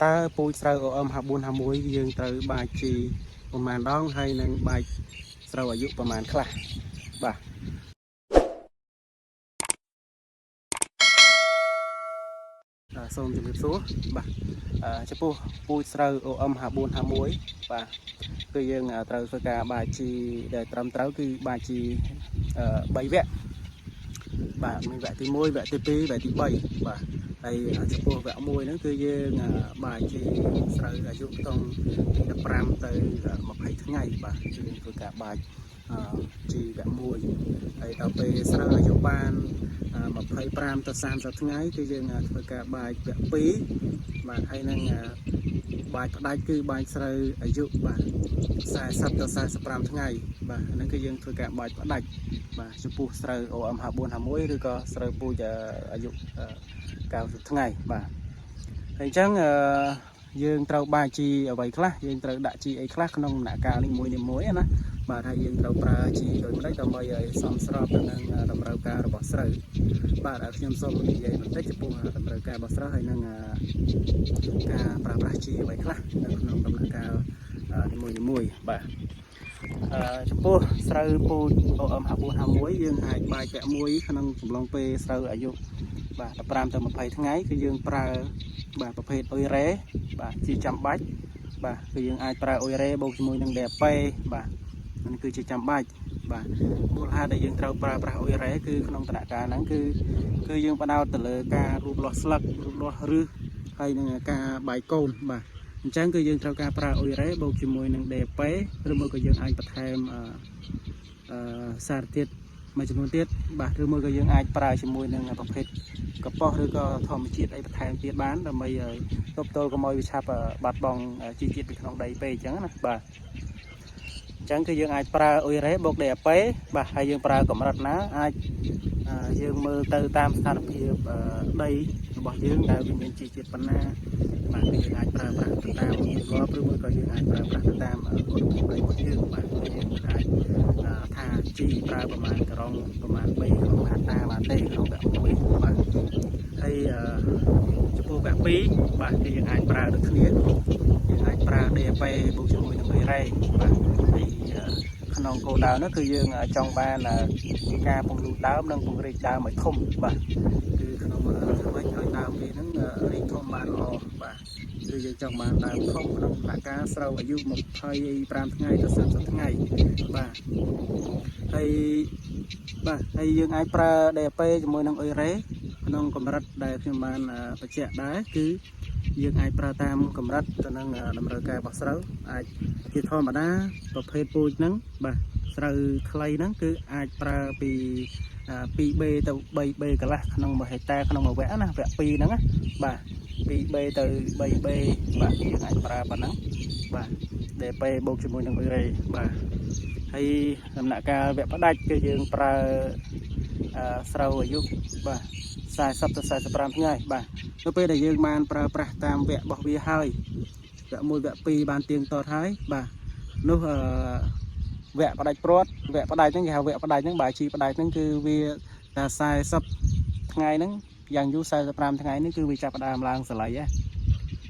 ta pui sầu âm hạ buôn hạ muối dương từ bài chiประมาณ đón hay nên bài sầu ở dụng ประมาณ ខ្លះ បាទ សូមជម្រាបសួរ បាទ ចំពោះពូជស្រូវអូអឹម54 51 បាទ គឺយើងត្រូវធ្វើការបាយជីដែលត្រឹមត្រូវគឺបាយជី3 វគ្គ បាទ មានវគ្គទី 1 វគ្គទី 2 វគ្គទី 3 បាទ ហើយចំពោះវគ្គ 1 ហ្នឹងគឺយើងបាយជីស្រូវអាយុក្នុងពី 15 ទៅ 20 ថ្ងៃ បាទ គឺយើងធ្វើការបាយជីវគ្គ 1 ហើយដល់ពេលស្រូវអាយុបាន 25 ទៅ 30 ថ្ងៃគឺយើងធ្វើការបាយវគ្គ 2 បាទ ហើយនឹងបាយផ្ដាច់គឺបាយស្រូវអាយុបាទ 40 ទៅ 45 ថ្ងៃ បាទហ្នឹងគឺយើងធ្វើការបាយផ្ដាច់ បាទចំពោះស្រូវ OM 54 51 ឬក៏ស្រូវពូជអាយុ 90 ថ្ងៃ បាទហើយអញ្ចឹងយើងត្រូវបាយជីអ្វីខ្លះយើងត្រូវដាក់ជីអីខ្លះក្នុងដំណាក់កាលនេះមួយណា បាទហើយយើងត្រូវប្រើជីដោយម្ដេចដើម្បីឲ្យសមស្របទៅនឹងតម្រូវការរបស់ស្រូវ បាទខ្ញុំសូមនិយាយបន្តិចចំពោះតម្រូវការរបស់ស្រូវហើយនឹងការប្រើប្រាស់ជីអ្វីខ្លះនៅក្នុងដំណាក់កាលនីមួយៗបាទចំពោះស្រូវពូជ OM 54 51 យើងអាចបាយវគ្គ 1 ក្នុងកំឡុងពេលស្រូវអាយុបាទ 15 ទៅ 20 ថ្ងៃគឺយើងប្រើបាទប្រភេទអ៊ុយរ៉េបាទជាចាំបាច់បាទគឺយើងអាចប្រើអ៊ុយរ៉េបូកជាមួយនឹង DAP បាទនេះគឺជាចាំបាច់បាទមូលហេតុដែលយើងត្រូវប្រើប្រាស់អ៊ុយរ៉េគឺក្នុងដំណាក់កាលហ្នឹងគឺយើងបដោតទៅលើការរូបលាស់ស្លឹករូបលាស់ឫសហើយនឹងការបាយកូនបាទអញ្ចឹងគឺយើងត្រូវការប្រើអ៊ុយរ៉េបូកជាមួយនឹង DAP ឬមួយក៏យើងអាចបន្ថែមសារធាតុមួយចំនួនទៀតបាទឬមួយក៏យើងអាចប្រើជាមួយនឹងប្រភេទកប៉ុសឬក៏ធម្មជាតិអីបន្ថែមទៀតបានដើម្បីឲ្យទប់ទល់កុំឲ្យវាឆាប់បាត់បង់ជីជាតិពីក្នុងដីពេកអញ្ចឹងណាបាទអញ្ចឹងគឺយើងអាចប្រើអ៊ុយរ៉េបូក DAP បាទហើយយើងប្រើកម្រិតណាអាចយើងមើលទៅតាមស្ថានភាពដីរបស់យើងដែលវាមានជីជាតិប៉ុណ្ណាបាទគឺយើងអាចប្រើប្រាស់ទៅតាមទម្លាប់ឬមួយក៏យើងអាចប្រើប្រាស់ទៅតាមគុណភាពដីរបស់យើងបាទយើងអាចថាជីប្រើប្រមាណក្រងប្រមាណ3ក្នុងហាតាបានទេក្នុងវគ្គ 1 បាទហើយចំពោះវគ្គ 2 បាទគឺយើងអាចប្រើដូចគ្នាយើងអាចប្រើ DAP បូកជាមួយនឹងអ៊ុយរ៉េបាទហើយក្នុងគោលដៅនោះគឺយើងចង់បានការពង្រូលដើមនិងពង្រីកដើមឲ្យធំបាទគឺក្នុងធ្វើម៉េចឲ្យដើមវានឹងរីកធំបានល្អបាទគឺយើងចង់បានដើមធំក្នុងដំណាក់កាលស្រូវអាយុ 25 ថ្ងៃទៅ 30 ថ្ងៃបាទហើយយើងអាចប្រើ DAP ជាមួយនឹងអ៊ុយរ៉េក្នុងកម្រិតដែលខ្ញុំបានបញ្ជាក់ដែរគឺយើងអាចប្រើតាមកម្រិតទៅនឹងតម្រូវការរបស់ស្រូវអាចជាធម្មតាប្រភេទពូជហ្នឹងបាទស្រូវខ្លីហ្នឹងគឺអាចប្រើពី 2B ទៅ 3B កន្លះក្នុង1ហិកតាក្នុងមួយវគ្គណាវគ្គ 2 ហ្នឹងណាបាទ 2B ទៅ 3B បាទយើងអាចប្រើប៉ុណ្ណឹងបាទ DAP បូកជាមួយនឹងអ៊ុយរ៉េបាទហើយដំណាក់កាលវគ្គផ្ដាច់គឺយើងប្រើស្រូវអាយុបាទ 40 ទៅ 45 ថ្ងៃបាទនៅពេលដែលយើងបានប្រើប្រាស់តាមវគ្គរបស់វាហើយវគ្គ 1 វគ្គ 2 បានទៀងទាត់ហើយបាទនោះវគ្គផ្ដាច់ព្រាត់វគ្គផ្ដាច់ហ្នឹងគេហៅវគ្គផ្ដាច់ហ្នឹងបាយជីផ្ដាច់ហ្នឹងគឺវាតែ40 ថ្ងៃហ្នឹងយ៉ាងយូរ45 ថ្ងៃនេះគឺវាចាប់ផ្ដើមឡើងសលៃហ៎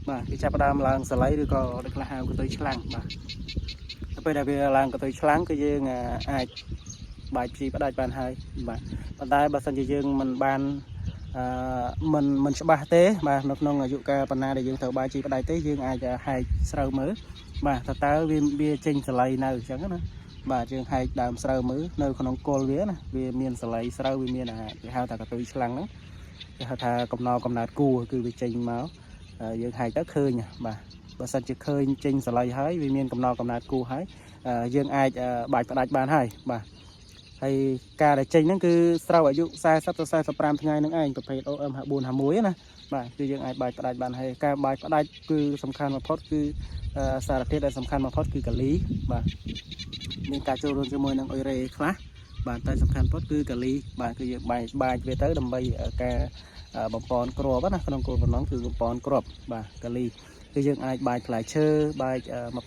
បាទវាចាប់ផ្ដើមឡើងសលៃឬក៏ដូចខ្លះហៅកន្ទុយឆ្លាំងបាទទៅពេលដែលវាឡើងកន្ទុយឆ្លាំងគឺយើងអាចបាយជីផ្ដាច់បានហើយបាទប៉ុន្តែបើសិនជាយើងមិនបានមិនច្បាស់ទេបាទនៅក្នុងអាយុកាលប៉ុណ្ណាដែលយើងត្រូវបាយជីផ្ដាច់ទេយើងអាចហែកស្រូវមើលបាទតើវាចេញសលៃនៅអញ្ចឹងណាបាទយើងហែកដើមស្រូវមើលនៅក្នុងគល់វាណាវាមានសលៃស្រូវវាមានគេហៅថាកន្ទុយឆ្លាំងហ្នឹងគេហៅថាកំណើតគួរគឺវាចេញមកយើងហែកទៅឃើញបាទបើសិនជាឃើញចេញសលៃហើយវាមានកំណើតគួរហើយយើងអាចបាយផ្ដាច់បានហើយបាទហើយការដែលចេញហ្នឹងគឺស្រូវអាយុ 40 ទៅ 45 ថ្ងៃហ្នឹងឯងប្រភេទ OM 54 51ណាបាទគឺយើងអាចបាយផ្ដាច់បានហើយការបាយផ្ដាច់គឺសំខាន់បំផុតគឺសារធាតុដែលសំខាន់បំផុតគឺកាលីបាទមានការចូលរួមជាមួយនឹងអ៊ុយរ៉េខ្លះបាទតែសំខាន់បំផុតគឺកាលីបាទគឺយើងបាយវាទៅដើម្បីការបំពន់គ្រាប់ណាក្នុងគោលបំណងគឺបំពន់គ្រាប់បាទកាលីគឺយើងអាចបាយផ្លែឈើបាយ20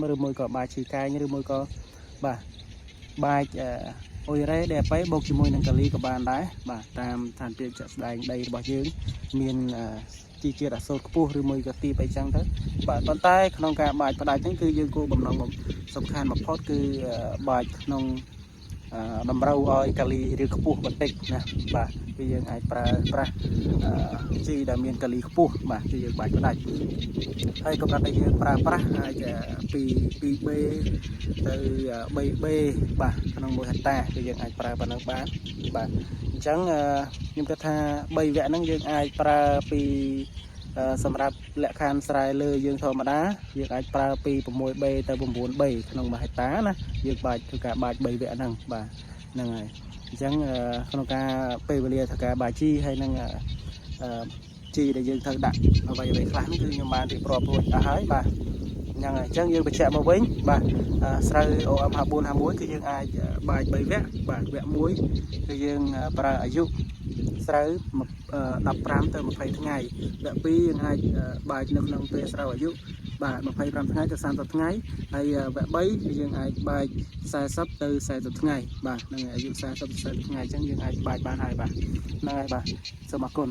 15ឬមួយក៏បាយឈីកែងឬមួយក៏បាទបាយអ៊ុយរ៉េ DAP បូកជាមួយនឹងកាលីក៏បានដែរបាទតាមស្ថានភាពជាក់ស្ដែងដីរបស់យើងមាន ជីជាតិអសូរខ្ពស់ឬមួយក៏ទីបៃចឹងទៅបាទប៉ុន្តែក្នុងការបាចផ្ដាច់ហ្នឹងគឺយើងគោលបំណងសំខាន់បំផុតគឺបាចក្នុងតម្រូវឲ្យកាលីឬខ្ពស់បន្តិចណាបាទគឺយើងអាចប្រើប្រាស់ជីដែលមានកាលីខ្ពស់បាទគឺយើងបាច់ផ្ដាច់ហើយកម្រិតដែលយើងប្រើប្រាស់អាចពី 2B ទៅ 3B បាទក្នុង1ហិកតាគឺយើងអាចប្រើប៉ុណ្ណឹងបានបាទអញ្ចឹងខ្ញុំគិតថា3វគ្គហ្នឹងយើងអាចប្រើពីសម្រាប់លក្ខខណ្ឌស្រែលើយើងធម្មតាយើងអាចប្រើពី 6B ទៅ 9B ក្នុង1ហិកតាណាយើងបាច់ធ្វើការបាច់3វគ្គហ្នឹងបាទហ្នឹងហើយអញ្ចឹងក្នុងការពេលវេលាធ្វើការបាច់ជីហើយនឹងជីដែលយើងត្រូវដាក់អ្វីខ្លះហ្នឹងគឺខ្ញុំបានរៀបរាប់រួចអស់ហើយបាទហ្នឹងហើយអញ្ចឹងយើងបញ្ជាក់មកវិញបាទស្រូវ OM5451 គឺយើងអាចបាច់3វគ្គបាទវគ្គ1គឺយើងប្រើអាយុស្រូវ15ទៅ20ថ្ងៃវគ្គ2យើងអាចបាច់នៅក្នុងពេលស្រូវអាយុបាទ25ថ្ងៃទៅ30ថ្ងៃហើយវគ្គ3គឺយើងអាចបាច់40ទៅ40ថ្ងៃបាទនឹងអាយុ40ទៅ40ថ្ងៃអញ្ចឹងយើងអាចបាច់បានហើយបាទហ្នឹងហើយបាទសូមអរគុណ